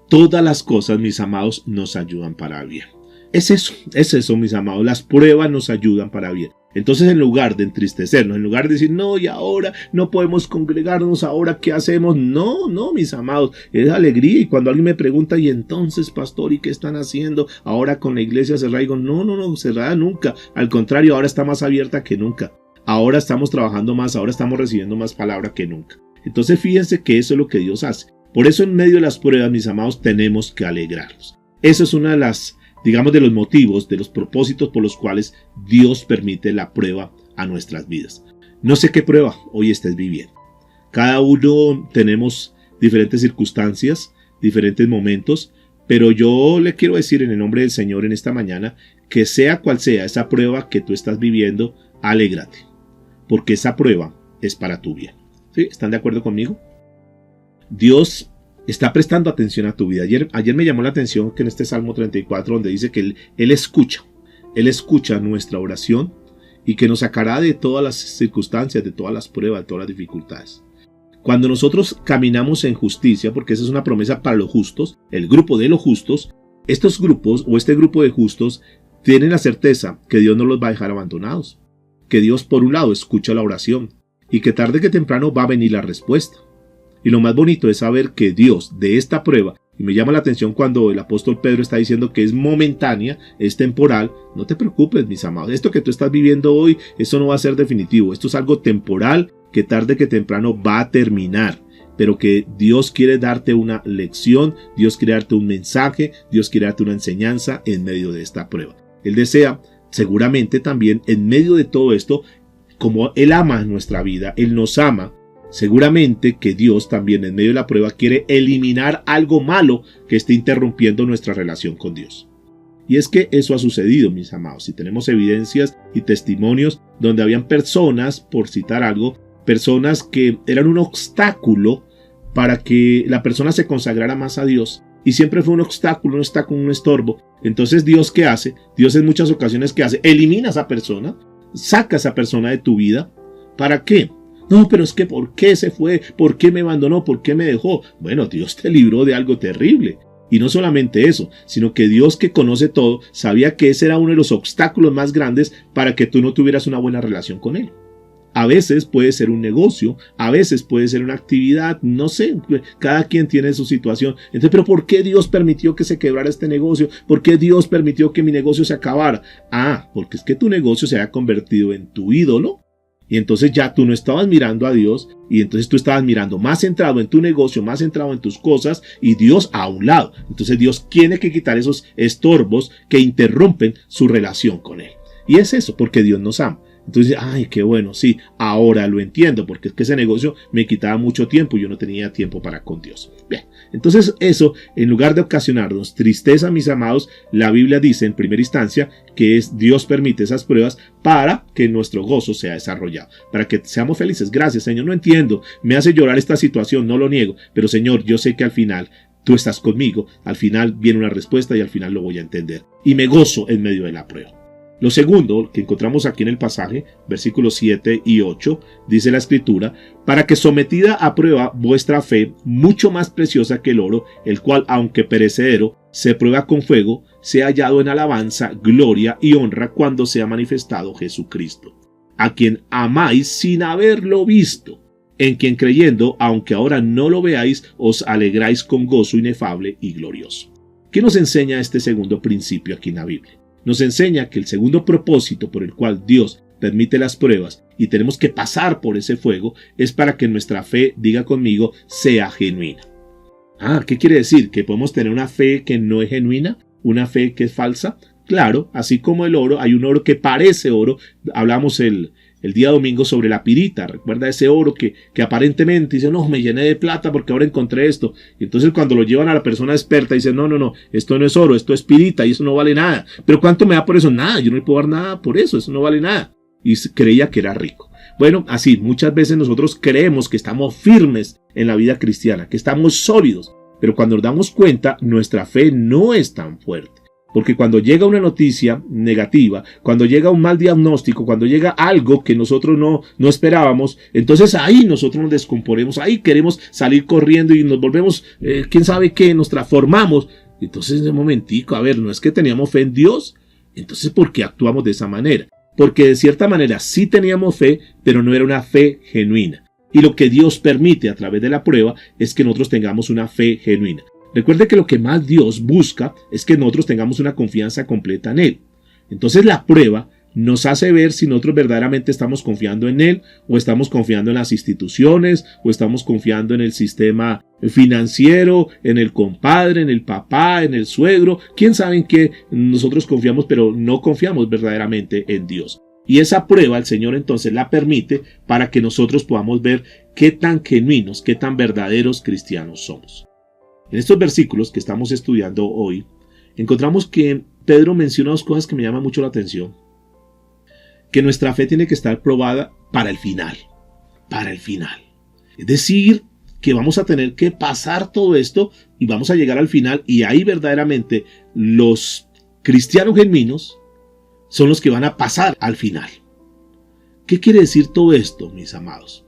Todas las cosas, mis amados, nos ayudan para bien. Es eso, mis amados. Las pruebas nos ayudan para bien. Entonces, en lugar de entristecernos, en lugar de decir, no, y ahora no podemos congregarnos, ahora ¿qué hacemos? No, mis amados, es alegría. Y cuando alguien me pregunta, y entonces, pastor, ¿y qué están haciendo ahora con la iglesia cerrada? Digo, no, cerrada nunca. Al contrario, ahora está más abierta que nunca. Ahora estamos trabajando más, ahora estamos recibiendo más palabra que nunca. Entonces, fíjense que eso es lo que Dios hace. Por eso, en medio de las pruebas, mis amados, tenemos que alegrarnos. Eso es una de las, digamos, de los motivos, de los propósitos por los cuales Dios permite la prueba a nuestras vidas. No sé qué prueba hoy estés viviendo. Cada uno tenemos diferentes circunstancias, diferentes momentos, pero yo le quiero decir en el nombre del Señor en esta mañana que sea cual sea esa prueba que tú estás viviendo, alégrate, porque esa prueba es para tu bien. ¿Sí? ¿Están de acuerdo conmigo? Dios está prestando atención a tu vida. Ayer me llamó la atención que en este Salmo 34, donde dice que Él escucha nuestra oración y que nos sacará de todas las circunstancias, de todas las pruebas, de todas las dificultades. Cuando nosotros caminamos en justicia, porque esa es una promesa para los justos, el grupo de los justos, estos grupos o este grupo de justos tienen la certeza que Dios no los va a dejar abandonados, que Dios por un lado escucha la oración y que tarde que temprano va a venir la respuesta. Y lo más bonito es saber que Dios de esta prueba, y me llama la atención cuando el apóstol Pedro está diciendo que es momentánea, es temporal, no te preocupes, mis amados, esto que tú estás viviendo hoy, eso no va a ser definitivo, esto es algo temporal que tarde que temprano va a terminar, pero que Dios quiere darte una lección, Dios quiere darte un mensaje, Dios quiere darte una enseñanza en medio de esta prueba. Él desea seguramente también en medio de todo esto, como Él ama nuestra vida, Él nos ama, seguramente que Dios también en medio de la prueba quiere eliminar algo malo que esté interrumpiendo nuestra relación con Dios. Y es que eso ha sucedido, mis amados. Si tenemos evidencias y testimonios donde habían personas, por citar algo, personas que eran un obstáculo para que la persona se consagrara más a Dios. Y siempre fue un obstáculo, un estorbo. Entonces, ¿Dios qué hace? Dios en muchas ocasiones, ¿qué hace? Elimina a esa persona, saca a esa persona de tu vida. ¿Para qué? No, pero es que ¿por qué se fue? ¿Por qué me abandonó? ¿Por qué me dejó? Bueno, Dios te libró de algo terrible. Y no solamente eso, sino que Dios, que conoce todo, sabía que ese era uno de los obstáculos más grandes para que tú no tuvieras una buena relación con Él. A veces puede ser un negocio, a veces puede ser una actividad, no sé, cada quien tiene su situación. Entonces, ¿pero por qué Dios permitió que se quebrara este negocio? ¿Por qué Dios permitió que mi negocio se acabara? Ah, porque es que tu negocio se había convertido en tu ídolo. Y entonces ya tú no estabas mirando a Dios, y entonces tú estabas mirando más centrado en tu negocio, más centrado en tus cosas, y Dios a un lado. Entonces Dios tiene que quitar esos estorbos que interrumpen su relación con Él. Y es eso, porque Dios nos ama. Entonces, ay, qué bueno, sí, ahora lo entiendo, porque es que ese negocio me quitaba mucho tiempo y yo no tenía tiempo para con Dios. Bien, entonces eso, en lugar de ocasionarnos tristeza, mis amados, la Biblia dice en primera instancia que Dios permite esas pruebas para que nuestro gozo sea desarrollado, para que seamos felices. Gracias, Señor, no entiendo, me hace llorar esta situación, no lo niego, pero Señor, yo sé que al final tú estás conmigo, al final viene una respuesta y al final lo voy a entender. Y me gozo en medio de la prueba. Lo segundo que encontramos aquí en el pasaje, versículos 7 y 8, dice la Escritura, para que sometida a prueba vuestra fe, mucho más preciosa que el oro, el cual, aunque perecedero, se prueba con fuego, sea hallado en alabanza, gloria y honra cuando sea manifestado Jesucristo, a quien amáis sin haberlo visto, en quien creyendo, aunque ahora no lo veáis, os alegráis con gozo inefable y glorioso. ¿Qué nos enseña este segundo principio aquí en la Biblia? Nos enseña que el segundo propósito por el cual Dios permite las pruebas y tenemos que pasar por ese fuego es para que nuestra fe, diga conmigo, sea genuina. ¿Qué quiere decir? ¿Que podemos tener una fe que no es genuina? ¿Una fe que es falsa? Claro, así como el oro, hay un oro que parece oro. Hablamos el día domingo sobre la pirita. Recuerda ese oro que aparentemente dice, no, me llené de plata porque ahora encontré esto. Y entonces cuando lo llevan a la persona experta dice, no, esto no es oro, esto es pirita y eso no vale nada. ¿Pero cuánto me da por eso? Nada, yo no le puedo dar nada por eso no vale nada. Y creía que era rico. Bueno, así, muchas veces nosotros creemos que estamos firmes en la vida cristiana, que estamos sólidos. Pero cuando nos damos cuenta, nuestra fe no es tan fuerte. Porque cuando llega una noticia negativa, cuando llega un mal diagnóstico, cuando llega algo que nosotros no esperábamos, entonces ahí nosotros nos descomponemos, ahí queremos salir corriendo y nos volvemos, quién sabe qué, nos transformamos. Entonces, de momentico, a ver, no es que teníamos fe en Dios, entonces ¿por qué actuamos de esa manera? Porque de cierta manera sí teníamos fe, pero no era una fe genuina. Y lo que Dios permite a través de la prueba es que nosotros tengamos una fe genuina. Recuerde que lo que más Dios busca es que nosotros tengamos una confianza completa en Él. Entonces la prueba nos hace ver si nosotros verdaderamente estamos confiando en Él, o estamos confiando en las instituciones, o estamos confiando en el sistema financiero, en el compadre, en el papá, en el suegro. ¿Quién sabe en qué nosotros confiamos, pero no confiamos verdaderamente en Dios? Y esa prueba el Señor entonces la permite para que nosotros podamos ver qué tan genuinos, qué tan verdaderos cristianos somos. En estos versículos que estamos estudiando hoy, encontramos que Pedro menciona dos cosas que me llaman mucho la atención. Que nuestra fe tiene que estar probada para el final. Para el final. Es decir, que vamos a tener que pasar todo esto y vamos a llegar al final, y ahí verdaderamente los cristianos genuinos son los que van a pasar al final. ¿Qué quiere decir todo esto, mis amados?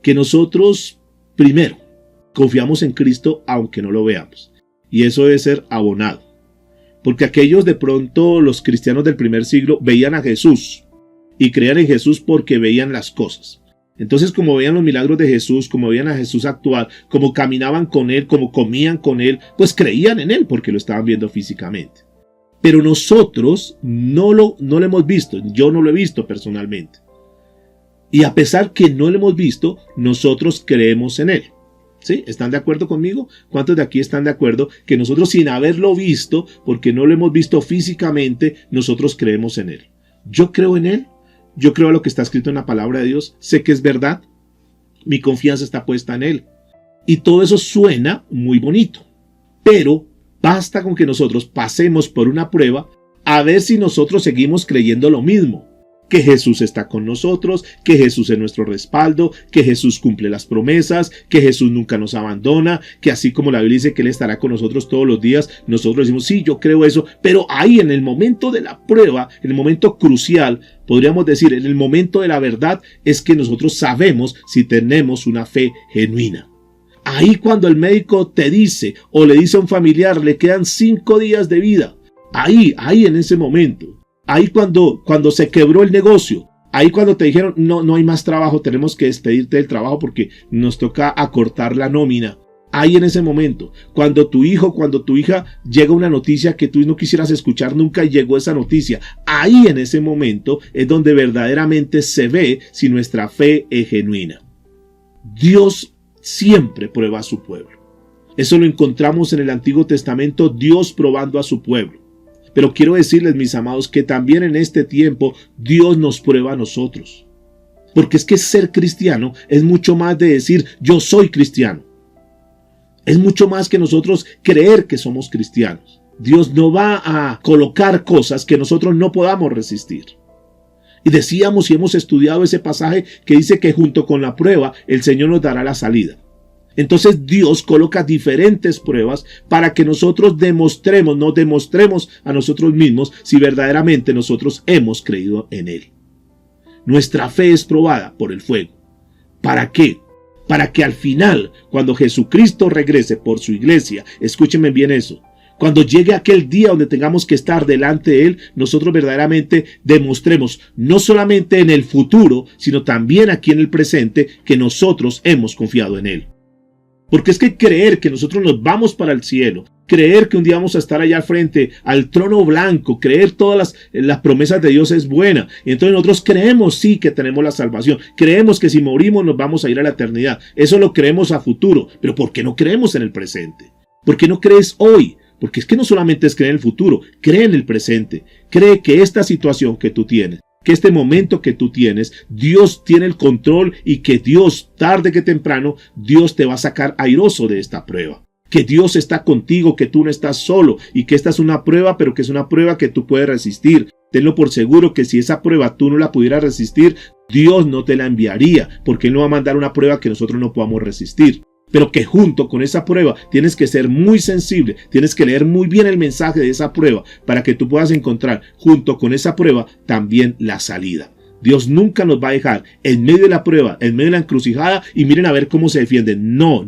Que nosotros, primero, confiamos en Cristo aunque no lo veamos. Y eso debe ser abonado. Porque aquellos de pronto, los cristianos del primer siglo, veían a Jesús y creían en Jesús porque veían las cosas. Entonces, como veían los milagros de Jesús, como veían a Jesús actuar, como caminaban con Él, como comían con Él, pues creían en Él porque lo estaban viendo físicamente. Pero nosotros no lo hemos visto. Yo no lo he visto personalmente. Y a pesar que no lo hemos visto, nosotros creemos en Él. ¿Sí? ¿Están de acuerdo conmigo? ¿Cuántos de aquí están de acuerdo que nosotros, sin haberlo visto, porque no lo hemos visto físicamente, nosotros creemos en Él? Yo creo en Él, yo creo a lo que está escrito en la palabra de Dios, sé que es verdad, mi confianza está puesta en Él. Y todo eso suena muy bonito, pero basta con que nosotros pasemos por una prueba a ver si nosotros seguimos creyendo lo mismo. que Jesús está con nosotros, que Jesús es nuestro respaldo, que Jesús cumple las promesas, que Jesús nunca nos abandona, que así como la Biblia dice que Él estará con nosotros todos los días, nosotros decimos, sí, yo creo eso, pero ahí en el momento de la prueba, en el momento crucial, podríamos decir, en el momento de la verdad, es que nosotros sabemos si tenemos una fe genuina. Ahí cuando el médico te dice, o le dice a un familiar, le quedan 5 días de vida, ahí en ese momento. Ahí cuando se quebró el negocio, ahí cuando te dijeron no hay más trabajo, tenemos que despedirte del trabajo porque nos toca acortar la nómina. Ahí en ese momento, cuando tu hijo, cuando tu hija llega una noticia que tú no quisieras escuchar nunca y llegó esa noticia, ahí en ese momento es donde verdaderamente se ve si nuestra fe es genuina. Dios siempre prueba a su pueblo. Eso lo encontramos en el Antiguo Testamento, Dios probando a su pueblo. Pero quiero decirles, mis amados, que también en este tiempo Dios nos prueba a nosotros. Porque es que ser cristiano es mucho más de decir yo soy cristiano. Es mucho más que nosotros creer que somos cristianos. Dios no va a colocar cosas que nosotros no podamos resistir. Y decíamos y hemos estudiado ese pasaje que dice que junto con la prueba el Señor nos dará la salida. Entonces Dios coloca diferentes pruebas para que nosotros nos demostremos a nosotros mismos si verdaderamente nosotros hemos creído en Él. Nuestra fe es probada por el fuego. ¿Para qué? Para que al final, cuando Jesucristo regrese por su iglesia, escúchenme bien eso, cuando llegue aquel día donde tengamos que estar delante de Él, nosotros verdaderamente demostremos, no solamente en el futuro, sino también aquí en el presente, que nosotros hemos confiado en Él. Porque es que creer que nosotros nos vamos para el cielo, creer que un día vamos a estar allá frente al trono blanco, creer todas las promesas de Dios es buena. Y entonces nosotros creemos sí que tenemos la salvación. Creemos que si morimos nos vamos a ir a la eternidad. Eso lo creemos a futuro. Pero ¿por qué no creemos en el presente? ¿Por qué no crees hoy? Porque es que no solamente es creer en el futuro, cree en el presente. Cree que esta situación que tú tienes, que este momento que tú tienes, Dios tiene el control y que Dios, tarde que temprano, Dios te va a sacar airoso de esta prueba. Que Dios está contigo, que tú no estás solo y que esta es una prueba, pero que es una prueba que tú puedes resistir. Tenlo por seguro que si esa prueba tú no la pudieras resistir, Dios no te la enviaría, porque Él no va a mandar una prueba que nosotros no podamos resistir. Pero que junto con esa prueba tienes que ser muy sensible, tienes que leer muy bien el mensaje de esa prueba para que tú puedas encontrar junto con esa prueba también la salida. Dios nunca nos va a dejar en medio de la prueba, en medio de la encrucijada y miren a ver cómo se defienden. No,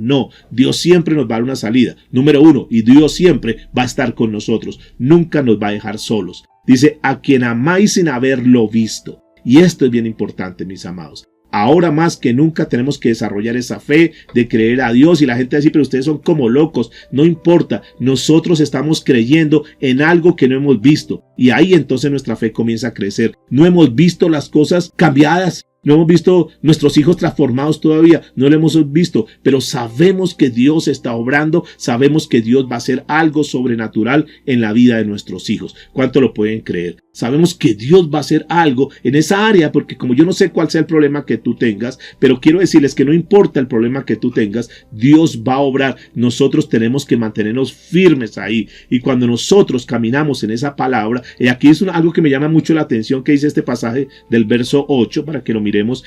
Dios siempre nos va a dar una salida. Número 1, y Dios siempre va a estar con nosotros. Nunca nos va a dejar solos. Dice, a quien amáis sin haberlo visto. Y esto es bien importante, mis amados. Ahora más que nunca tenemos que desarrollar esa fe de creer a Dios y la gente dice, pero ustedes son como locos. No importa, nosotros estamos creyendo en algo que no hemos visto y ahí entonces nuestra fe comienza a crecer. No hemos visto las cosas cambiadas. No hemos visto nuestros hijos transformados todavía, no lo hemos visto, pero sabemos que Dios está obrando, sabemos que Dios va a hacer algo sobrenatural en la vida de nuestros hijos. ¿Cuánto lo pueden creer? Sabemos que Dios va a hacer algo en esa área, porque como yo no sé cuál sea el problema que tú tengas, pero quiero decirles que no importa el problema que tú tengas, Dios va a obrar. Nosotros tenemos que mantenernos firmes ahí, y cuando nosotros caminamos en esa palabra, y aquí es algo que me llama mucho la atención que dice este pasaje del verso 8, para que lo miremos,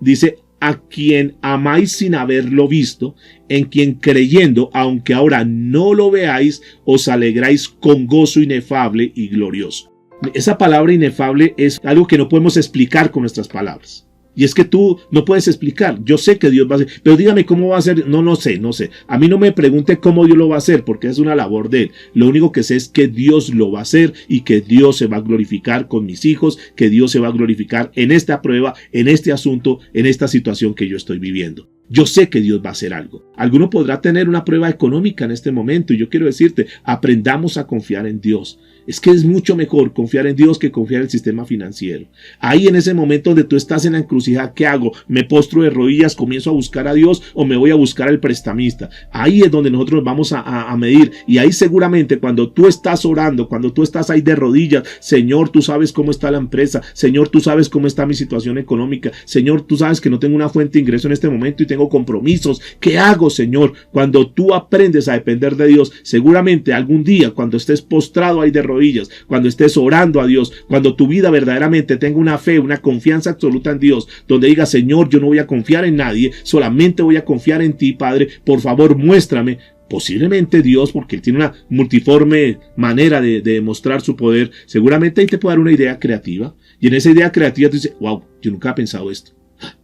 dice, a quien amáis sin haberlo visto, en quien creyendo, aunque ahora no lo veáis, os alegráis con gozo inefable y glorioso. Esa palabra inefable es algo que no podemos explicar con nuestras palabras. Y es que tú no puedes explicar. Yo sé que Dios va a hacer, pero dígame cómo va a hacer. No sé. A mí no me pregunte cómo Dios lo va a hacer, porque es una labor de Él. Lo único que sé es que Dios lo va a hacer y que Dios se va a glorificar con mis hijos, que Dios se va a glorificar en esta prueba, en este asunto, en esta situación que yo estoy viviendo. Yo sé que Dios va a hacer algo. Alguno podrá tener una prueba económica en este momento y yo quiero decirte, aprendamos a confiar en Dios. Es que es mucho mejor confiar en Dios que confiar en el sistema financiero. Ahí en ese momento donde tú estás en la encrucijada, ¿qué hago? ¿Me postro de rodillas, comienzo a buscar a Dios o me voy a buscar al prestamista? Ahí es donde nosotros vamos a medir. Y ahí seguramente cuando tú estás orando, cuando tú estás ahí de rodillas, Señor, tú sabes cómo está la empresa. Señor, tú sabes cómo está mi situación económica. Señor, tú sabes que no tengo una fuente de ingreso en este momento y tengo compromisos. ¿Qué hago, Señor? Cuando tú aprendes a depender de Dios, seguramente algún día cuando estés postrado ahí de rodillas, rodillas, cuando estés orando a Dios, cuando tu vida verdaderamente tenga una fe, una confianza absoluta en Dios, donde digas, Señor, yo no voy a confiar en nadie, solamente voy a confiar en ti, Padre, por favor, muéstrame. Posiblemente Dios, porque Él tiene una multiforme manera de demostrar su poder, seguramente ahí te puede dar una idea creativa, y en esa idea creativa tú dices, wow, yo nunca he pensado esto.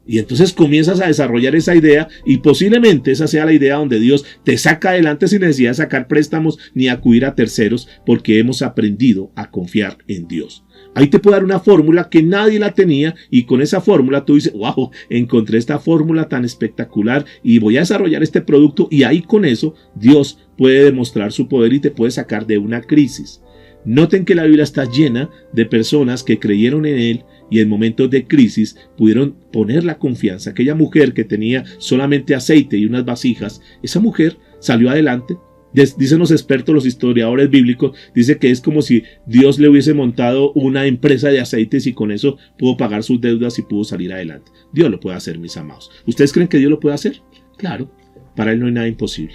Y entonces comienzas a desarrollar esa idea y posiblemente esa sea la idea donde Dios te saca adelante sin necesidad de sacar préstamos ni acudir a terceros, porque hemos aprendido a confiar en Dios. Ahí te puedo dar una fórmula que nadie la tenía y con esa fórmula tú dices, wow, encontré esta fórmula tan espectacular y voy a desarrollar este producto, y ahí con eso Dios puede demostrar su poder y te puede sacar de una crisis. Noten que la Biblia está llena de personas que creyeron en Él y en momentos de crisis pudieron poner la confianza. Aquella mujer que tenía solamente aceite y unas vasijas, esa mujer salió adelante. Dicen los expertos, los historiadores bíblicos, dice que es como si Dios le hubiese montado una empresa de aceites y con eso pudo pagar sus deudas y pudo salir adelante. Dios lo puede hacer, mis amados. ¿Ustedes creen que Dios lo puede hacer? Claro, para Él no hay nada imposible.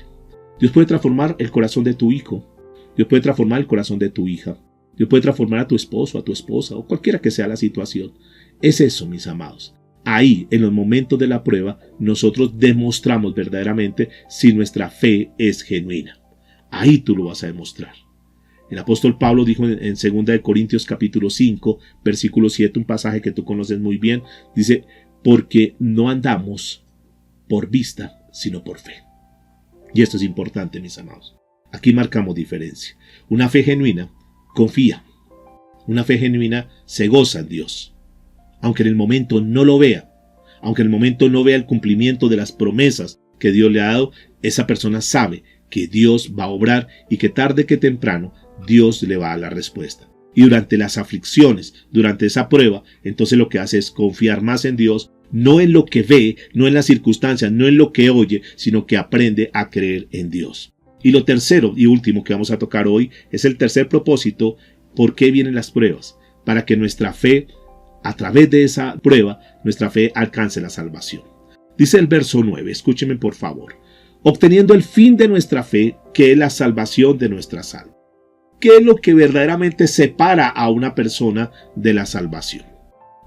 Dios puede transformar el corazón de tu hijo. Dios puede transformar el corazón de tu hija. Dios puede transformar a tu esposo, a tu esposa o cualquiera que sea la situación. Es eso, mis amados. Ahí, en los momentos de la prueba, nosotros demostramos verdaderamente si nuestra fe es genuina. Ahí tú lo vas a demostrar. El apóstol Pablo dijo en 2 Corintios capítulo 5, versículo 7, un pasaje que tú conoces muy bien, dice, porque no andamos por vista, sino por fe. Y esto es importante, mis amados. Aquí marcamos diferencia. Una fe genuina confía. Una fe genuina se goza en Dios. Aunque en el momento no lo vea, aunque en el momento no vea el cumplimiento de las promesas que Dios le ha dado, esa persona sabe que Dios va a obrar y que tarde que temprano Dios le va a dar la respuesta. Y durante las aflicciones, durante esa prueba, entonces lo que hace es confiar más en Dios, no en lo que ve, no en las circunstancias, no en lo que oye, sino que aprende a creer en Dios. Y lo tercero y último que vamos a tocar hoy es el tercer propósito. ¿Por qué vienen las pruebas? Para que nuestra fe, a través de esa prueba, nuestra fe alcance la salvación. Dice el verso 9, escúcheme por favor. Obteniendo el fin de nuestra fe, que es la salvación de nuestras almas. ¿Qué es lo que verdaderamente separa a una persona de la salvación?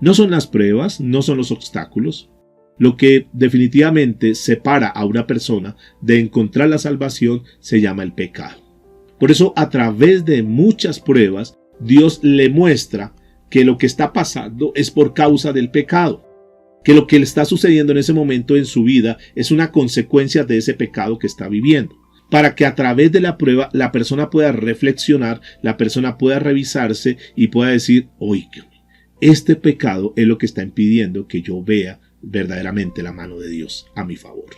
No son las pruebas, no son los obstáculos. Lo que definitivamente separa a una persona de encontrar la salvación se llama el pecado. Por eso, a través de muchas pruebas, Dios le muestra que lo que está pasando es por causa del pecado. Que lo que le está sucediendo en ese momento en su vida es una consecuencia de ese pecado que está viviendo. Para que a través de la prueba la persona pueda reflexionar, la persona pueda revisarse y pueda decir, oye, este pecado es lo que está impidiendo que yo vea verdaderamente la mano de Dios a mi favor.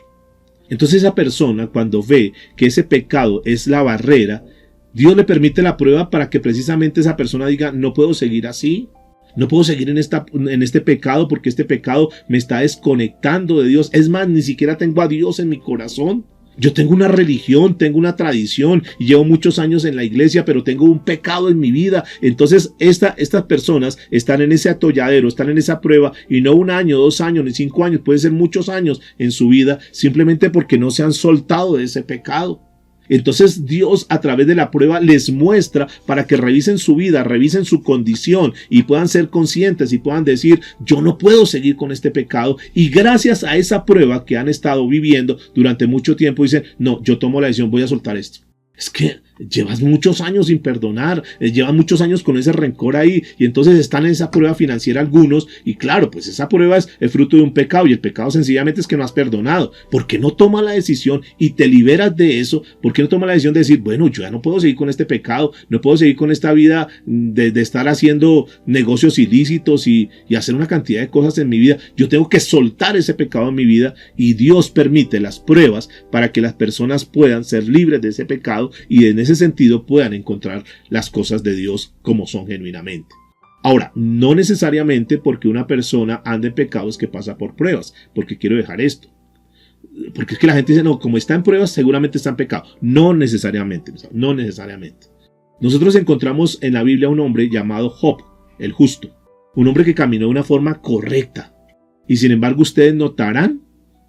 Entonces esa persona, cuando ve que ese pecado es la barrera, Dios le permite la prueba para que precisamente esa persona diga, no puedo seguir así. No puedo seguir en este pecado porque este pecado me está desconectando de Dios. Es más, ni siquiera tengo a Dios en mi corazón. Yo tengo una religión, tengo una tradición y llevo muchos años en la iglesia, pero tengo un pecado en mi vida. Entonces estas personas están en ese atolladero, están en esa prueba y no 1 año, 2 años, ni 5 años, puede ser muchos años en su vida simplemente porque no se han soltado de ese pecado. Entonces Dios a través de la prueba les muestra para que revisen su vida, revisen su condición y puedan ser conscientes y puedan decir, yo no puedo seguir con este pecado, y gracias a esa prueba que han estado viviendo durante mucho tiempo dicen, no, yo tomo la decisión, voy a soltar esto. Es que llevas muchos años sin perdonar, llevas muchos años con ese rencor ahí y entonces están en esa prueba financiera algunos y claro, pues esa prueba es el fruto de un pecado y el pecado sencillamente es que no has perdonado. ¿Por qué no tomas la decisión y te liberas de eso? ¿Por qué no tomas la decisión de decir, bueno, yo ya no puedo seguir con este pecado, no puedo seguir con esta vida de estar haciendo negocios ilícitos y hacer una cantidad de cosas en mi vida? Yo tengo que soltar ese pecado en mi vida y Dios permite las pruebas para que las personas puedan ser libres de ese pecado y en ese sentido puedan encontrar las cosas de Dios como son genuinamente. Ahora, no necesariamente porque una persona ande en pecado es que pasa por pruebas, porque quiero dejar esto. Porque es que la gente dice, no, como está en pruebas seguramente está en pecado. No necesariamente, no necesariamente. Nosotros encontramos en la Biblia un hombre llamado Job, el justo. Un hombre que caminó de una forma correcta. Y sin embargo ustedes notarán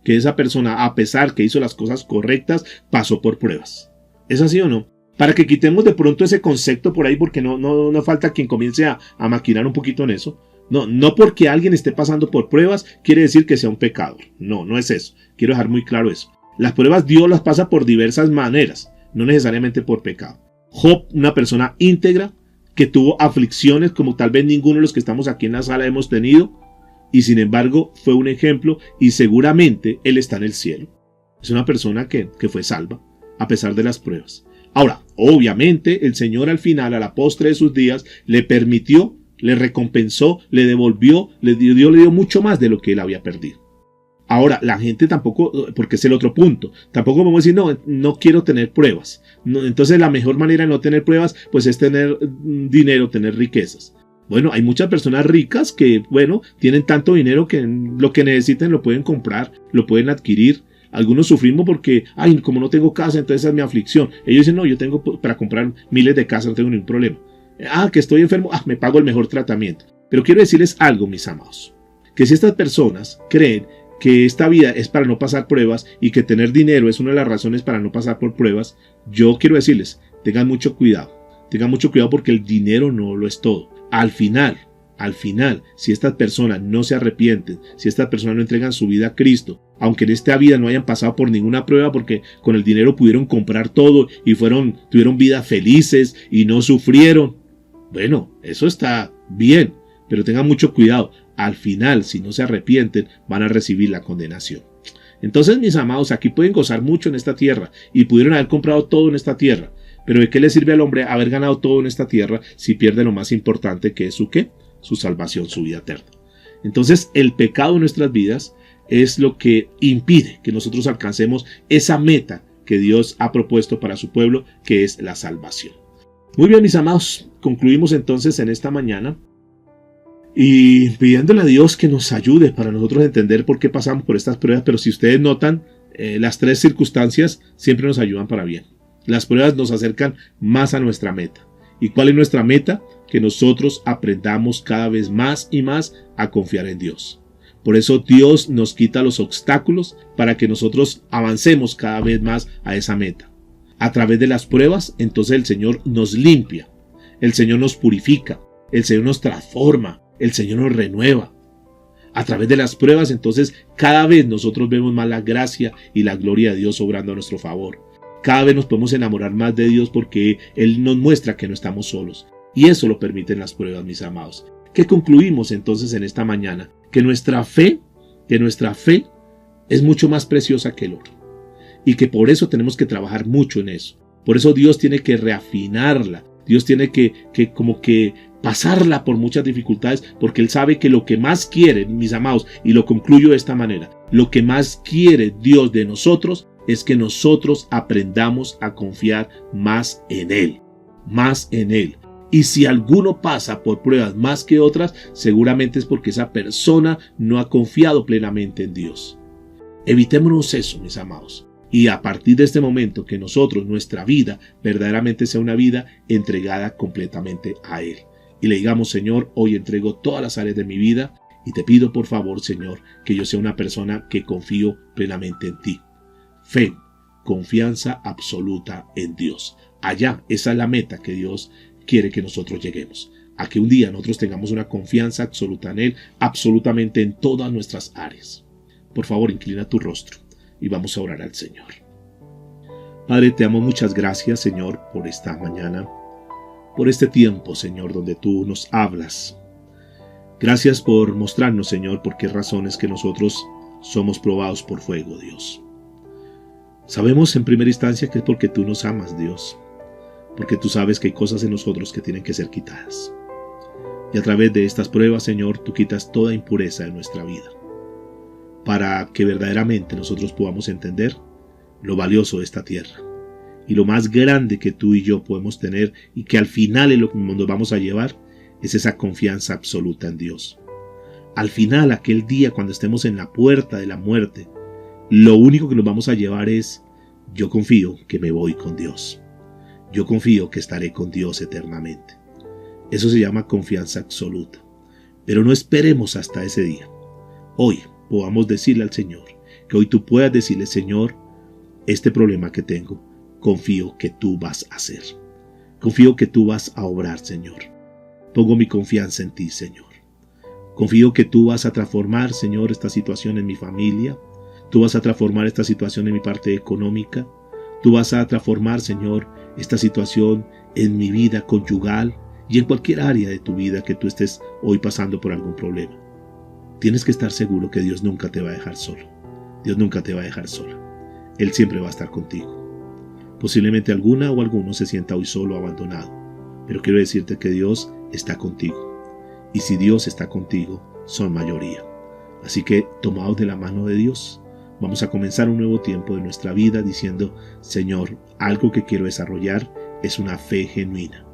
que esa persona, a pesar que hizo las cosas correctas, pasó por pruebas. ¿Es así o no? para que quitemos de pronto ese concepto por ahí, porque no falta quien comience a maquinar un poquito en eso. No porque alguien esté pasando por pruebas quiere decir que sea un pecador. No es eso. Quiero dejar muy claro eso. Las pruebas Dios las pasa por diversas maneras, no necesariamente por pecado. Job, una persona íntegra, que tuvo aflicciones como tal vez ninguno de los que estamos aquí en la sala hemos tenido, y sin embargo fue un ejemplo y seguramente él está en el cielo. Es una persona que fue salva a pesar de las pruebas. Ahora, obviamente el Señor al final, a la postre de sus días, le permitió, le recompensó, le devolvió, le dio mucho más de lo que él había perdido. Ahora, la gente tampoco, porque es el otro punto, tampoco podemos decir, no quiero tener pruebas. Entonces la mejor manera de no tener pruebas, pues es tener dinero, tener riquezas. Bueno, hay muchas personas ricas que, tienen tanto dinero que lo que necesiten lo pueden comprar, lo pueden adquirir. Algunos sufrimos porque, como no tengo casa, entonces esa es mi aflicción. Ellos dicen, no, yo tengo para comprar miles de casas, no tengo ningún problema. Que estoy enfermo, me pago el mejor tratamiento. Pero quiero decirles algo, mis amados, que si estas personas creen que esta vida es para no pasar pruebas y que tener dinero es una de las razones para no pasar por pruebas, yo quiero decirles, tengan mucho cuidado porque el dinero no lo es todo. Al final, si estas personas no se arrepienten, si estas personas no entregan su vida a Cristo, aunque en esta vida no hayan pasado por ninguna prueba porque con el dinero pudieron comprar todo y tuvieron vidas felices y no sufrieron, eso está bien, pero tengan mucho cuidado. Al final, si no se arrepienten, van a recibir la condenación. Entonces, mis amados, aquí pueden gozar mucho en esta tierra y pudieron haber comprado todo en esta tierra. Pero ¿de qué le sirve al hombre haber ganado todo en esta tierra si pierde lo más importante, que es su qué? Su salvación, su vida eterna. Entonces, el pecado en nuestras vidas es lo que impide que nosotros alcancemos esa meta que Dios ha propuesto para su pueblo, que es la salvación. Muy bien, mis amados, concluimos entonces en esta mañana y pidiéndole a Dios que nos ayude para nosotros entender por qué pasamos por estas pruebas. Pero si ustedes notan, las tres circunstancias siempre nos ayudan para bien. Las pruebas nos acercan más a nuestra meta. ¿Y cuál es nuestra meta? Que nosotros aprendamos cada vez más y más a confiar en Dios. Por eso Dios nos quita los obstáculos para que nosotros avancemos cada vez más a esa meta. A través de las pruebas, entonces el Señor nos limpia, el Señor nos purifica, el Señor nos transforma, el Señor nos renueva. A través de las pruebas, entonces, cada vez nosotros vemos más la gracia y la gloria de Dios obrando a nuestro favor. Cada vez nos podemos enamorar más de Dios porque Él nos muestra que no estamos solos. Y eso lo permiten las pruebas, mis amados. ¿Qué concluimos entonces en esta mañana? Que nuestra fe es mucho más preciosa que el oro. Y que por eso tenemos que trabajar mucho en eso. Por eso Dios tiene que reafinarla. Dios tiene que pasarla por muchas dificultades, porque Él sabe que lo que más quiere, mis amados, y lo concluyo de esta manera, lo que más quiere Dios de nosotros es que nosotros aprendamos a confiar más en Él. Y si alguno pasa por pruebas más que otras, seguramente es porque esa persona no ha confiado plenamente en Dios. Evitémonos eso, mis amados. Y a partir de este momento que nosotros, nuestra vida, verdaderamente sea una vida entregada completamente a Él. Y le digamos, Señor, hoy entrego todas las áreas de mi vida y te pido por favor, Señor, que yo sea una persona que confío plenamente en ti. Fe, confianza absoluta en Dios. Allá, esa es la meta que Dios quiere que nosotros lleguemos. A que un día nosotros tengamos una confianza absoluta en Él, absolutamente en todas nuestras áreas. Por favor, inclina tu rostro y vamos a orar al Señor. Padre, te damos muchas gracias, Señor, por esta mañana, por este tiempo, Señor, donde tú nos hablas. Gracias por mostrarnos, Señor, por qué razones que nosotros somos probados por fuego, Dios. Sabemos en primera instancia que es porque tú nos amas, Dios, porque tú sabes que hay cosas en nosotros que tienen que ser quitadas. Y a través de estas pruebas, Señor, tú quitas toda impureza de nuestra vida, para que verdaderamente nosotros podamos entender lo valioso de esta tierra y lo más grande que tú y yo podemos tener, y que al final en lo que nos vamos a llevar es esa confianza absoluta en Dios. Al final, aquel día cuando estemos en la puerta de la muerte, lo único que nos vamos a llevar es: yo confío que me voy con Dios. Yo confío que estaré con Dios eternamente. Eso se llama confianza absoluta. Pero no esperemos hasta ese día. Hoy podamos decirle al Señor, que hoy tú puedas decirle: Señor, este problema que tengo, confío que tú vas a hacer. Confío que tú vas a obrar, Señor. Pongo mi confianza en ti, Señor. Confío que tú vas a transformar, Señor, esta situación en mi familia. Tú vas a transformar esta situación en mi parte económica. Tú vas a transformar, Señor, esta situación en mi vida conyugal y en cualquier área de tu vida que tú estés hoy pasando por algún problema. Tienes que estar seguro que Dios nunca te va a dejar solo. Dios nunca te va a dejar sola. Él siempre va a estar contigo. Posiblemente alguna o alguno se sienta hoy solo o abandonado, pero quiero decirte que Dios está contigo. Y si Dios está contigo, son mayoría. Así que, tomaos de la mano de Dios, vamos a comenzar un nuevo tiempo de nuestra vida diciendo: Señor, algo que quiero desarrollar es una fe genuina.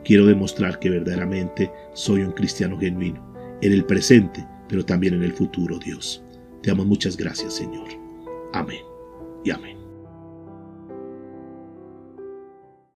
Quiero demostrar que verdaderamente soy un cristiano genuino, en el presente, pero también en el futuro, Dios. Te damos muchas gracias, Señor. Amén y amén.